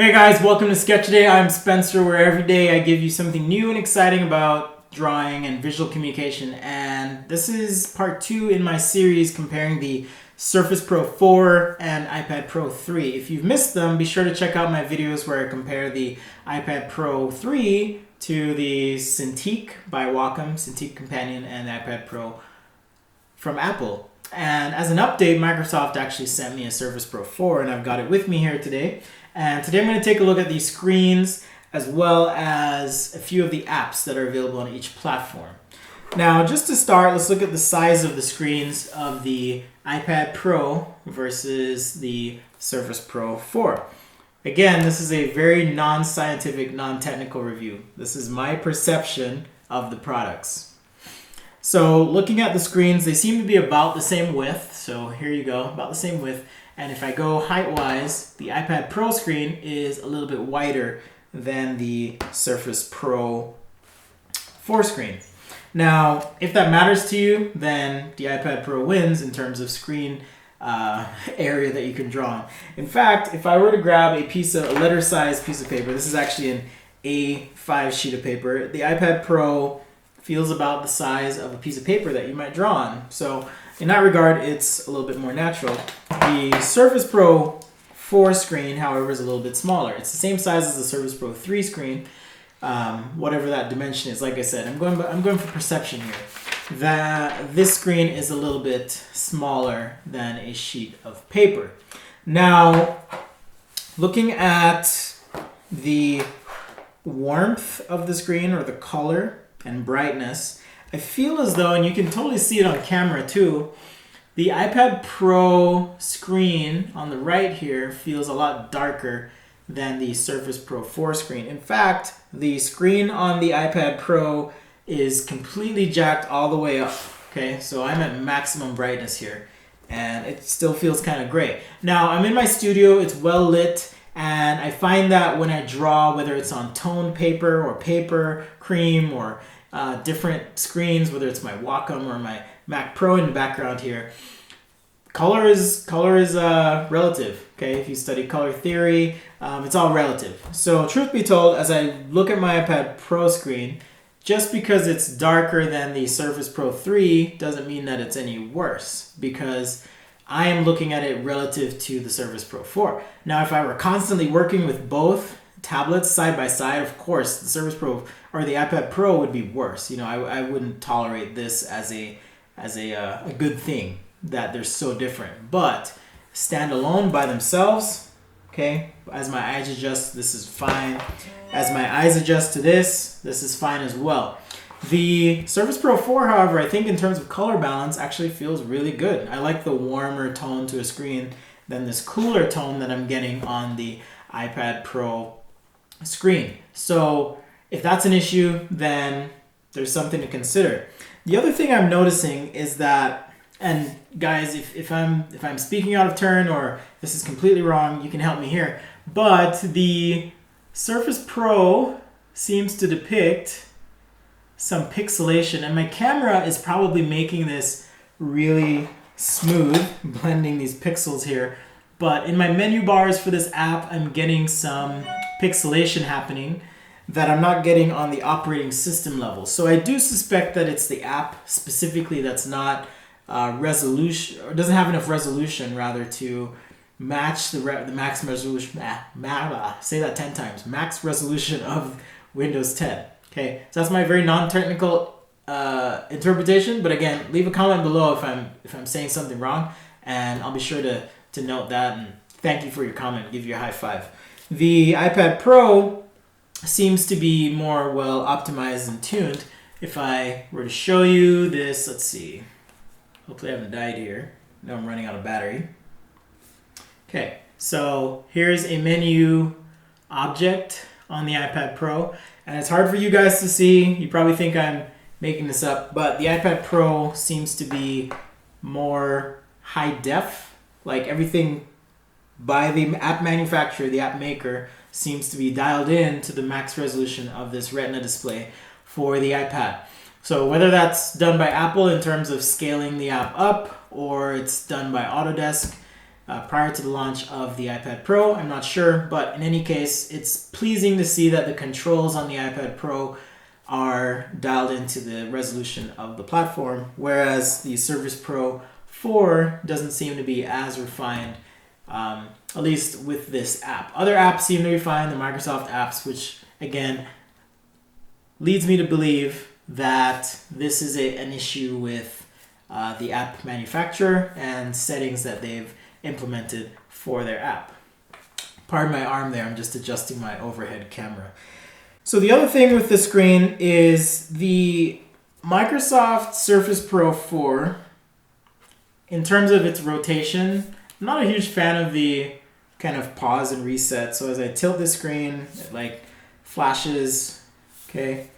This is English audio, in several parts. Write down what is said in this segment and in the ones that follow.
Hey guys, welcome to Sketch Day. I'm Spencer, where every day I give you something new and exciting about drawing and visual communication. And this is part 2 in my series comparing the Surface Pro 4 and iPad Pro 3. If you've missed them, be sure to check out my videos where I compare the iPad Pro 3 to the cintiq by Wacom, cintiq Companion, and the iPad Pro from Apple. And as an update, Microsoft actually sent me a Surface Pro 4 and I've got it with me here today. And today I'm going to take a look at these screens as well as a few of the apps that are available on each platform. Now, just to start, let's look at the size of the screens of the iPad Pro versus the Surface Pro 4. Again, this is a very non-scientific, non-technical review. This is my perception of the products. So looking at the screens, they seem to be about the same width. So here you go, about the same width. And if I go height-wise, the iPad Pro screen is a little bit wider than the Surface Pro 4 screen. Now, if that matters to you, then the iPad Pro wins in terms of screen area that you can draw on. In fact, if I were to grab a letter-sized piece of paper, this is actually an A5 sheet of paper, the iPad Pro feels about the size of a piece of paper that you might draw on. So in that regard, it's a little bit more natural. The Surface Pro 4 screen, however, is a little bit smaller. It's the same size as the Surface Pro 3 screen, whatever that dimension is. Like I said, I'm going for perception here. That this screen is a little bit smaller than a sheet of paper. Now, looking at the warmth of the screen or the color and brightness, I feel as though, and you can totally see it on camera too, the iPad Pro screen on the right here feels a lot darker than the Surface Pro 4 screen. In fact, the screen on the iPad Pro is completely jacked all the way up. Okay, so I'm at maximum brightness here, and it still feels kind of gray. Now, I'm in my studio, it's well lit, and I find that when I draw, whether it's on toned paper or paper, cream, or different screens, whether it's my Wacom or my Mac Pro in the background here, color is relative. Okay, if you study color theory, it's all relative. So truth be told, as I look at my iPad Pro screen, just because it's darker than the Surface Pro 3 doesn't mean that it's any worse, because I am looking at it relative to the Surface Pro 4. Now, if I were constantly working with both tablets side by side, of course, the Surface Pro or the iPad Pro would be worse. You know, I wouldn't tolerate this as a good thing that they're so different. But standalone by themselves, okay, as my eyes adjust, this is fine. As my eyes adjust to this is fine as well. The Surface Pro 4, however, I think in terms of color balance actually feels really good. I like the warmer tone to a screen than this cooler tone that I'm getting on the iPad Pro screen. So if that's an issue, then there's something to consider. The other thing I'm noticing is that, and guys, if I'm speaking out of turn or this is completely wrong, you can help me here, but the Surface Pro seems to depict some pixelation, and my camera is probably making this really smooth, blending these pixels here. But in my menu bars for this app, I'm getting some pixelation happening that I'm not getting on the operating system level. So I do suspect that it's the app specifically that's not resolution, or doesn't have enough resolution rather to match the max resolution. Say that 10 times. Max resolution of Windows 10. Okay, so that's my very non-technical interpretation. But again, leave a comment below if I'm saying something wrong, and I'll be sure to note that. And thank you for your comment. Give you a high five. The iPad Pro seems to be more well optimized and tuned. If I were to show you this, let's see. Hopefully I haven't died here. No, I'm running out of battery. Okay, so here's a menu object on the iPad Pro, and it's hard for you guys to see. You probably think I'm making this up, but the iPad Pro seems to be more high def. Like everything by the app manufacturer, the app maker, seems to be dialed in to the max resolution of this Retina display for the iPad. So whether that's done by Apple in terms of scaling the app up, or it's done by Autodesk, prior to the launch of the iPad Pro. I'm not sure, but in any case, it's pleasing to see that the controls on the iPad Pro are dialed into the resolution of the platform, whereas the Surface Pro 4 doesn't seem to be as refined, at least with this app. Other apps seem to be fine, the Microsoft apps, which again leads me to believe that this is an issue with the app manufacturer and settings that they've implemented for their app. Pardon my arm there, I'm just adjusting my overhead camera. So the other thing with the screen is the Microsoft Surface Pro 4, in terms of its rotation, I'm not a huge fan of the kind of pause and reset. So as I tilt the screen, it like flashes, okay,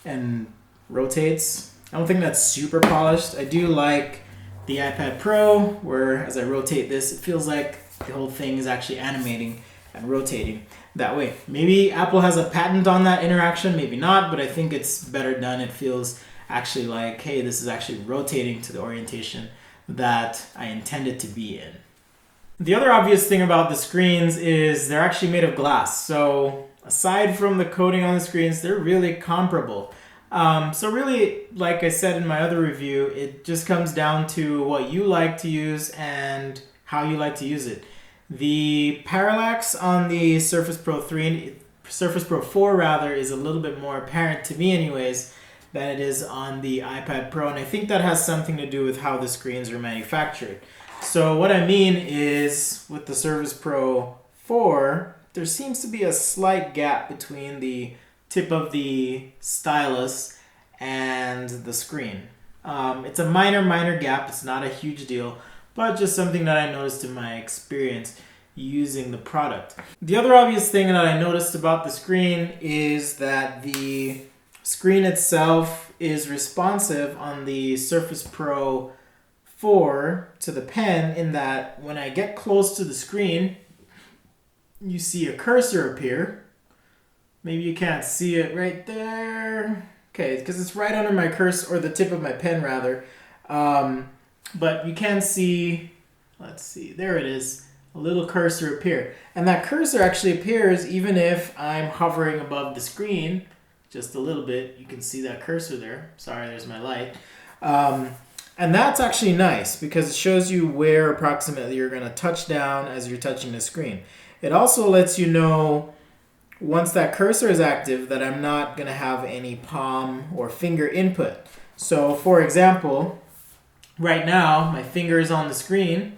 and rotates. I don't think that's super polished. I do like the iPad Pro, where as I rotate this, it feels like the whole thing is actually animating and rotating that way. Maybe Apple has a patent on that interaction, maybe not, but I think it's better done. It feels actually like, hey, this is actually rotating to the orientation that I intended to be in. The other obvious thing about the screens is they're actually made of glass. So aside from the coating on the screens, they're really comparable. So really, like I said in my other review, it just comes down to what you like to use and how you like to use it. The parallax on the Surface Pro 4 rather, is a little bit more apparent to me anyways than it is on the iPad Pro, and I think that has something to do with how the screens are manufactured. So what I mean is, with the Surface Pro 4, there seems to be a slight gap between the tip of the stylus and the screen. It's a minor gap, it's not a huge deal, but just something that I noticed in my experience using the product. The other obvious thing that I noticed about the screen is that the screen itself is responsive on the Surface Pro 4 to the pen, in that when I get close to the screen, you see a cursor appear. Maybe you can't see it right there. Okay, because it's right under my cursor, or the tip of my pen rather. But you can see, let's see, there it is, a little cursor appear. And that cursor actually appears even if I'm hovering above the screen, just a little bit. You can see that cursor there. Sorry, there's my light. And that's actually nice because it shows you where approximately you're going to touch down as you're touching the screen. It also lets you know, once that cursor is active, that I'm not going to have any palm or finger input. So for example, right now my finger is on the screen,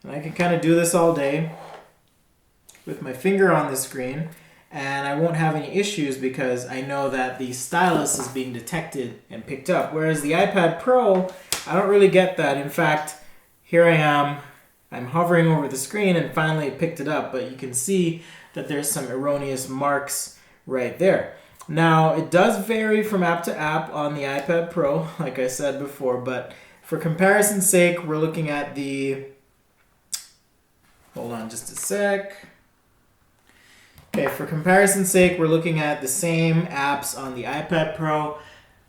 and I can kind of do this all day with my finger on the screen, and I won't have any issues because I know that the stylus is being detected and picked up. Whereas the iPad Pro, I don't really get that. In fact, here I am, I'm hovering over the screen and finally it picked it up, but you can see that there's some erroneous marks right there. Now, it does vary from app to app on the iPad Pro, like I said before, but for comparison's sake, we're looking at the, hold on just a sec. Okay, for comparison's sake, we're looking at the same apps on the iPad Pro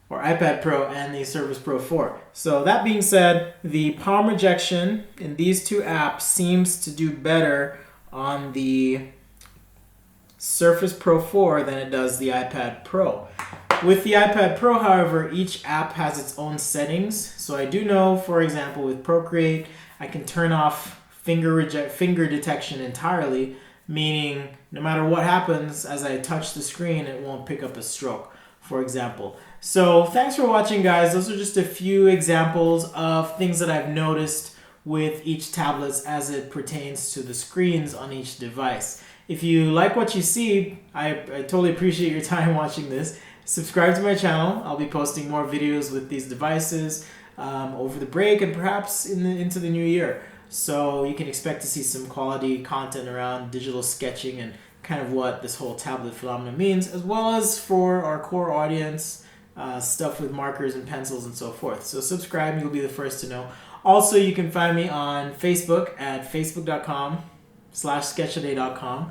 and the Surface Pro 4. So that being said, the palm rejection in these two apps seems to do better on the Surface Pro 4 than it does the iPad Pro. With the iPad Pro, however, each app has its own settings. So I do know, for example, with Procreate, I can turn off finger detection entirely, meaning no matter what happens as I touch the screen, it won't pick up a stroke, for example. So thanks for watching, guys. Those are just a few examples of things that I've noticed with each tablet as it pertains to the screens on each device. If you like what you see, I totally appreciate your time watching this. Subscribe to my channel. I'll be posting more videos with these devices over the break and perhaps into the new year. So you can expect to see some quality content around digital sketching and kind of what this whole tablet phenomenon means, as well as for our core audience, stuff with markers and pencils and so forth. So subscribe and you'll be the first to know. Also, you can find me on Facebook at facebook.com/sketchaday.com.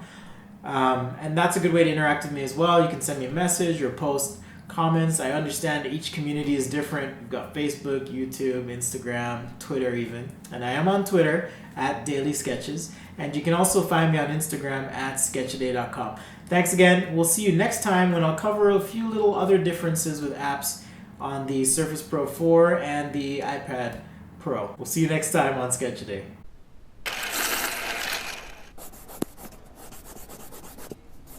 And that's a good way to interact with me as well. You can send me a message or post comments. I understand each community is different. We've got Facebook, YouTube, Instagram, Twitter even. And I am on Twitter at Daily Sketches. And you can also find me on Instagram at sketchaday.com. Thanks again. We'll see you next time when I'll cover a few little other differences with apps on the Surface Pro 4 and the iPad Pro. We'll see you next time on Sketchaday.